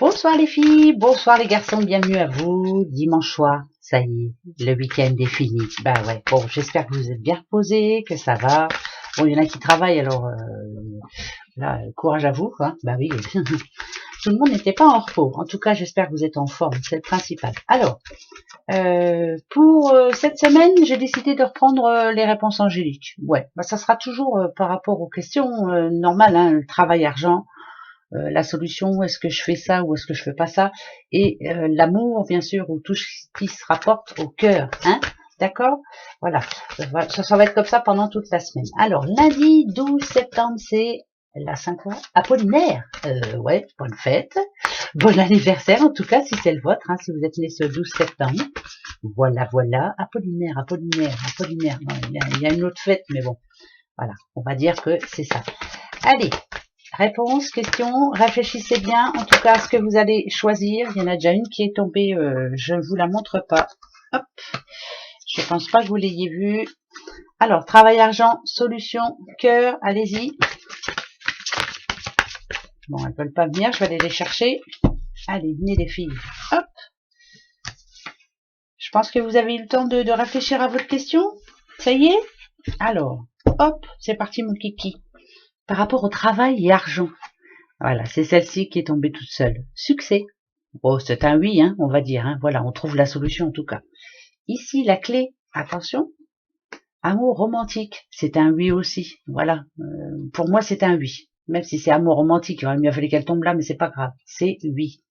Bonsoir les filles, bonsoir les garçons, bienvenue à vous. Dimanche soir, ça y est, le week-end est fini. Bah ouais, bon, j'espère que vous êtes bien reposés, que ça va. Bon, il y en a qui travaillent, alors là, courage à vous, hein. Bah oui, tout le monde n'était pas en repos. En tout cas, j'espère que vous êtes en forme, c'est le principal. Alors, pour cette semaine, j'ai décidé de reprendre les réponses angéliques. Ouais, bah ça sera toujours par rapport aux questions normales, hein, le travail-argent. La solution, est-ce que je fais ça ou est-ce que je fais pas ça, et l'amour bien sûr, ou tout ce qui se rapporte au cœur, hein, d'accord, voilà, ça va être comme ça pendant toute la semaine. Alors lundi 12 septembre, c'est la Saint-Croix Apollinaire, ouais, bonne fête, bon anniversaire en tout cas si c'est le vôtre, hein, si vous êtes né ce 12 septembre, voilà, Apollinaire, non, il y a une autre fête, mais bon, voilà, on va dire que c'est ça. Allez, réponse, question, réfléchissez bien, en tout cas à ce que vous allez choisir. Il y en a déjà une qui est tombée, je ne vous la montre pas. Hop, je pense pas que vous l'ayez vue. Alors, travail, argent, solution, cœur, allez-y. Bon, elles veulent pas venir, je vais aller les chercher. Allez, venez les filles. Hop. Je pense que vous avez eu le temps de réfléchir à votre question. Ça y est? Alors, hop, c'est parti mon kiki. Par rapport au travail et argent. Voilà, c'est celle-ci qui est tombée toute seule. Succès. Bon, c'est un oui, hein, on va dire. Hein. Voilà, on trouve la solution en tout cas. Ici, la clé, attention, amour romantique, c'est un oui aussi. Voilà, pour moi, c'est un oui. Même si c'est amour romantique, il aurait mieux fallu qu'elle tombe là, mais c'est pas grave. C'est oui.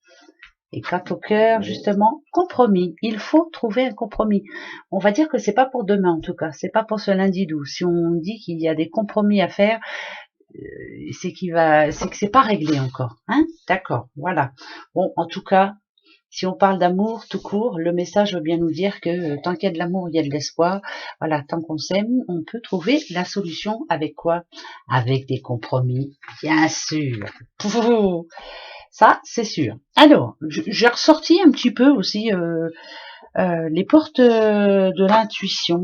Et quant au cœur, justement, compromis. Il faut trouver un compromis. On va dire que c'est pas pour demain, en tout cas. C'est pas pour ce lundi 12. Si on dit qu'il y a des compromis à faire, c'est que c'est pas réglé encore, hein, d'accord, voilà. Bon, en tout cas, si on parle d'amour tout court, le message veut bien nous dire que tant qu'il y a de l'amour, il y a de l'espoir. Voilà, tant qu'on s'aime, on peut trouver la solution avec quoi? Avec des compromis, bien sûr. Ça, c'est sûr. Alors, j'ai ressorti un petit peu aussi les portes de l'intuition.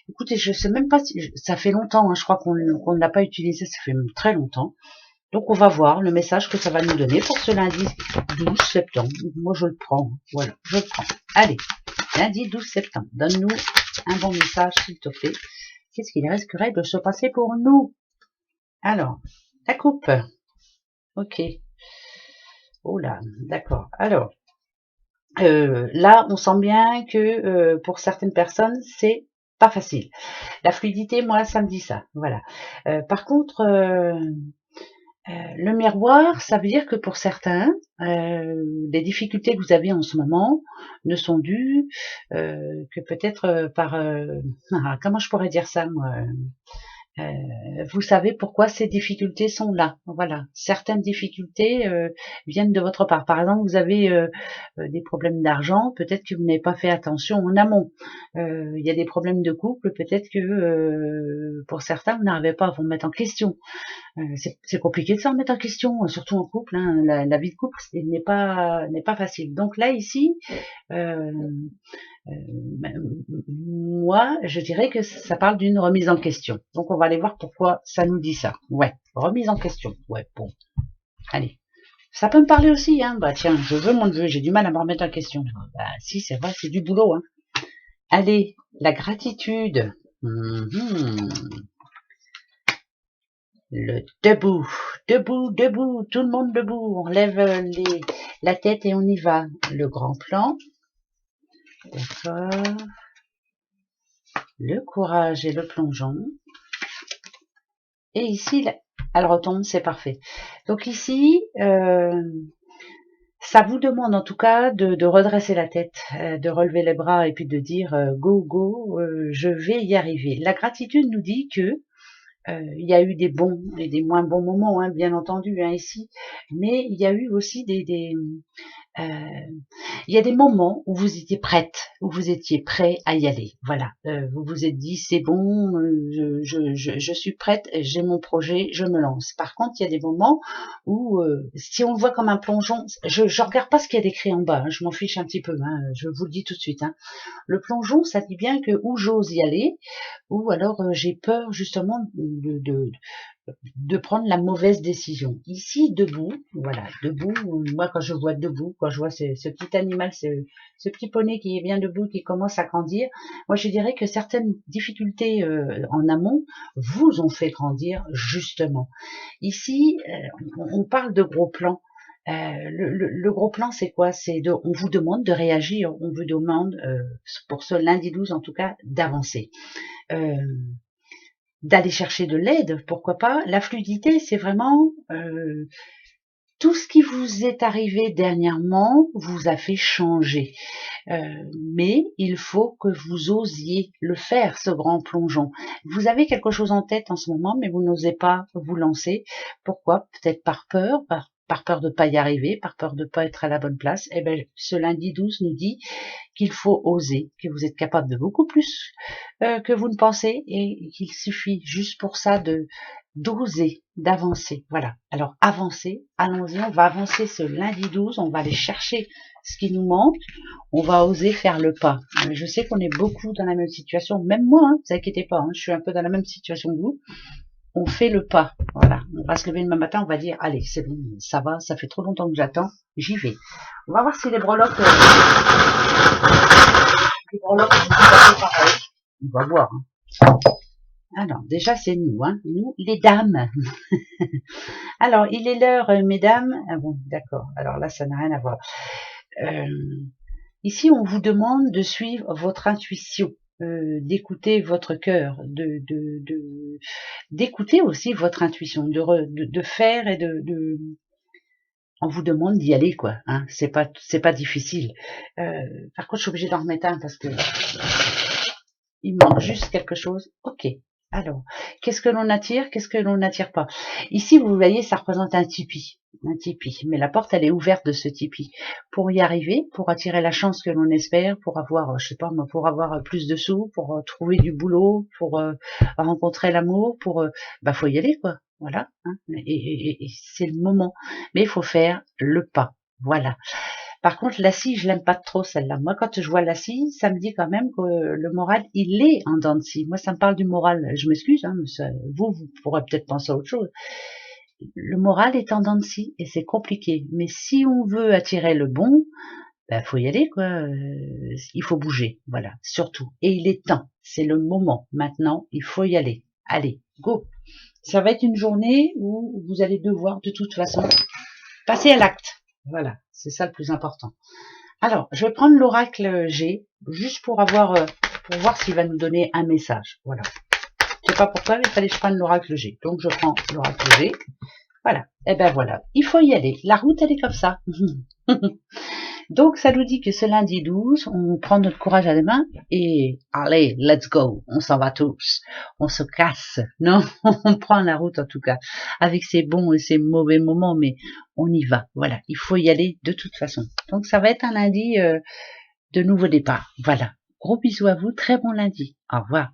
Écoutez, je sais même pas si ça fait longtemps, hein, je crois qu'on ne l'a pas utilisé, ça fait très longtemps. Donc on va voir le message que ça va nous donner pour ce lundi 12 septembre. Moi je le prends, voilà, je le prends. Allez, lundi 12 septembre, donne-nous un bon message s'il te plaît. Qu'est-ce qu'il risquerait de se passer pour nous? Alors, la coupe. Ok. Oh là, d'accord. Alors, là, on sent bien que pour certaines personnes, c'est pas facile. La fluidité, moi, ça me dit ça. Voilà. Par contre, le miroir, ça veut dire que pour certains, les difficultés que vous avez en ce moment ne sont dues que peut-être par... comment je pourrais dire ça, moi, vous savez pourquoi ces difficultés sont là. Voilà, certaines difficultés viennent de votre part. Par exemple, vous avez des problèmes d'argent, peut-être que vous n'avez pas fait attention en amont. Il y a des problèmes de couple, peut-être que pour certains, vous n'arrivez pas à vous mettre en question. C'est compliqué de se remettre en question, surtout en couple. Hein. La vie de couple n'est pas facile. Donc là ici, moi, je dirais que ça parle d'une remise en question. Donc, on va aller voir pourquoi ça nous dit ça. Ouais, remise en question. Ouais, bon. Allez. Ça peut me parler aussi, hein. Bah, tiens, je veux mon neveu, j'ai du mal à me remettre en question. Bah, si, c'est vrai, c'est du boulot, hein. Allez, la gratitude. Le debout. Debout, tout le monde debout. On lève la tête et on y va. Le grand plan. D'accord. Le courage et le plongeon. Et ici, elle retombe, c'est parfait. Donc ici, ça vous demande en tout cas de redresser la tête, de relever les bras et puis de dire go, je vais y arriver. La gratitude nous dit que il y a eu des bons et des moins bons moments, hein, bien entendu, hein, ici, mais il y a eu aussi il y a des moments où vous étiez prête, où vous étiez prêt à y aller. Voilà, vous vous êtes dit c'est bon, je suis prête, j'ai mon projet, je me lance. Par contre, il y a des moments où si on le voit comme un plongeon, je regarde pas ce qu'il y a d'écrit en bas, hein, je m'en fiche un petit peu, hein, je vous le dis tout de suite. Hein. Le plongeon, ça dit bien que ou j'ose y aller, ou alors j'ai peur justement de prendre la mauvaise décision. Ici, debout, voilà, debout, moi quand je vois debout, quand je vois ce petit animal, ce petit poney qui est bien debout, qui commence à grandir, moi je dirais que certaines difficultés en amont vous ont fait grandir justement. Ici, on parle de gros plans. Le gros plan, c'est quoi? On vous demande de réagir, on vous demande, pour ce lundi 12 en tout cas, d'avancer. D'aller chercher de l'aide, pourquoi pas. La fluidité, c'est vraiment tout ce qui vous est arrivé dernièrement vous a fait changer. Mais il faut que vous osiez le faire, ce grand plongeon. Vous avez quelque chose en tête en ce moment, mais vous n'osez pas vous lancer. Pourquoi? Peut-être par peur, par peur de ne pas y arriver, par peur de ne pas être à la bonne place. Eh bien, ce lundi 12 nous dit qu'il faut oser, que vous êtes capable de beaucoup plus que vous ne pensez et qu'il suffit juste pour ça d'oser, d'avancer. Voilà. Alors, avancer, allons-y, on va avancer ce lundi 12, on va aller chercher ce qui nous manque, on va oser faire le pas. Je sais qu'on est beaucoup dans la même situation, même moi, hein, vous inquiétez pas, hein, je suis un peu dans la même situation que vous. On fait le pas, voilà. On va se lever demain matin, on va dire, allez, c'est bon, ça va, ça fait trop longtemps que j'attends, j'y vais. On va voir si les breloques sont tout à fait pareil. On va voir. Hein. Alors, déjà, c'est nous, hein, nous, les dames. Alors, il est l'heure, mesdames. Ah bon, d'accord. Alors là, ça n'a rien à voir. Ici, on vous demande de suivre votre intuition, d'écouter votre cœur, d'écouter aussi votre intuition, de faire et on vous demande d'y aller, quoi. Hein. C'est pas difficile. Par contre, je suis obligée d'en remettre un parce que il manque juste quelque chose. Ok. Alors, qu'est-ce que l'on attire? Qu'est-ce que l'on n'attire pas? Ici, vous voyez, ça représente un tipi. Un tipi. Mais la porte, elle est ouverte de ce tipi. Pour y arriver, pour attirer la chance que l'on espère, pour avoir, je sais pas, pour avoir plus de sous, pour trouver du boulot, pour rencontrer l'amour, faut y aller, quoi. Voilà. Hein. Et c'est le moment. Mais il faut faire le pas. Voilà. Par contre, la scie, je l'aime pas trop celle-là. Moi, quand je vois la scie, ça me dit quand même que le moral, il est en dents de scie. Moi, ça me parle du moral. Je m'excuse, hein, mais vous pourrez peut-être penser à autre chose. Le moral est en dents de scie et c'est compliqué. Mais si on veut attirer le bon, faut y aller, quoi. Il faut bouger, voilà, surtout. Et il est temps. C'est le moment. Maintenant, il faut y aller. Allez, go. Ça va être une journée où vous allez devoir, de toute façon, passer à l'acte. Voilà, c'est ça le plus important. Alors, je vais prendre l'oracle G, juste pour voir s'il va nous donner un message. Voilà. Je sais pas pourquoi, mais il fallait que je prenne l'oracle G. Donc, je prends l'oracle G. Voilà. Et ben voilà. Il faut y aller. La route, elle est comme ça. Donc, ça nous dit que ce lundi 12, on prend notre courage à la main et allez, let's go. On s'en va tous. On se casse. Non, on prend la route en tout cas. Avec ses bons et ses mauvais moments, mais on y va. Voilà, il faut y aller de toute façon. Donc, ça va être un lundi de nouveau départ. Voilà. Gros bisous à vous. Très bon lundi. Au revoir.